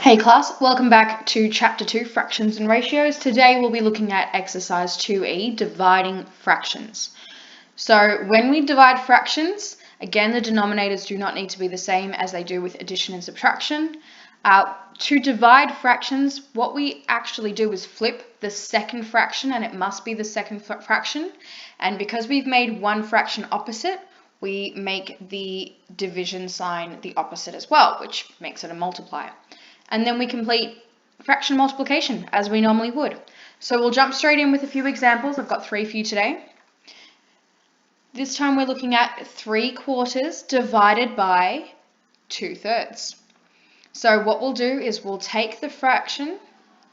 Hey class, welcome back to Chapter 2, Fractions and Ratios. Today we'll be looking at Exercise 2E, Dividing Fractions. So when we divide fractions, again the denominators do not need to be the same as they do with addition and subtraction. To divide fractions, what we actually do is flip the second fraction, and it must be the second fraction. And because we've made one fraction opposite, we make the division sign the opposite as well, which makes it a multiplier. And then we complete fraction multiplication as we normally would. So we'll jump straight in with a few examples. I've got 3 for you today. This time we're looking at 3/4 divided by 2/3. So what we'll do is we'll take the fraction,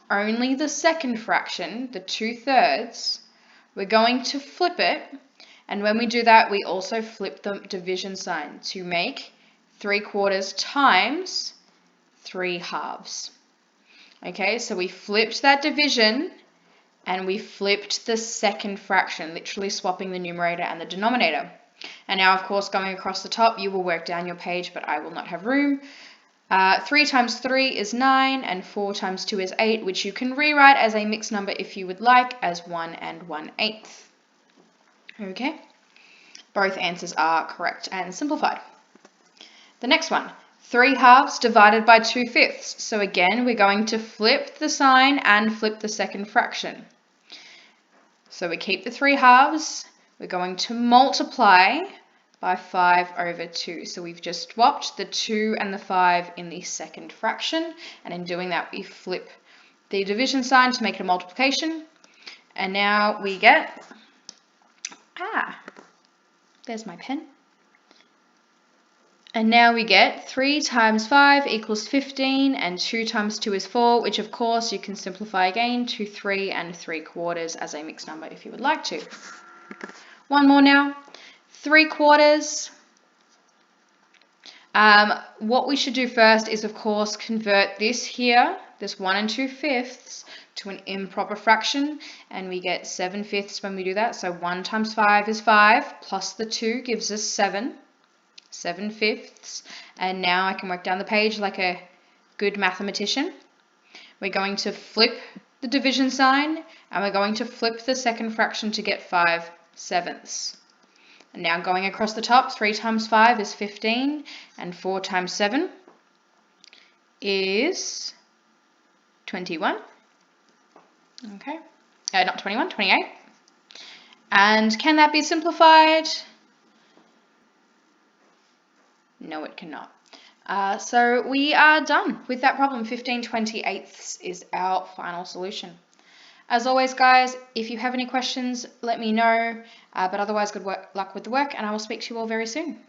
only the second fraction, the 2/3, we're going to flip it, and when we do that we also flip the division sign to make 3/4 times 3/2. Okay, so we flipped that division and we flipped the second fraction, literally swapping the numerator and the denominator. And now, of course, going across the top, you will work down your page, but I will not have room. 3 times 3 is 9, and 4 times 2 is 8, which you can rewrite as a mixed number if you would like, as 1 and 1/8. Okay, both answers are correct and simplified. The next one. 3/2 divided by 2/5. So again, we're going to flip the sign and flip the second fraction. So we keep the 3/2. We're going to multiply by 5/2. So we've just swapped the 2 and the 5 in the second fraction. And in doing that, we flip the division sign to make it a multiplication. And now we get, there's my pen. And now we get 3 times 5 equals 15, and 2 times 2 is 4, which of course you can simplify again to 3 3/4 as a mixed number if you would like to. One more now. 3/4. What we should do first is, of course, convert this here, this 1 2/5, to an improper fraction, and we get 7/5 when we do that. So 1 times 5 is 5, plus the 2 gives us 7. 7/5, and now I can work down the page like a good mathematician. We're going to flip the division sign, and we're going to flip the second fraction to get 5/7. And now going across the top, 3 times 5 is 15, and 4 times 7 is 21. Okay, not 21, 28. And can that be simplified? No, it cannot. So we are done with that problem. 15/28 is our final solution. As always, guys, if you have any questions, let me know. But otherwise, good luck with the work, and I will speak to you all very soon.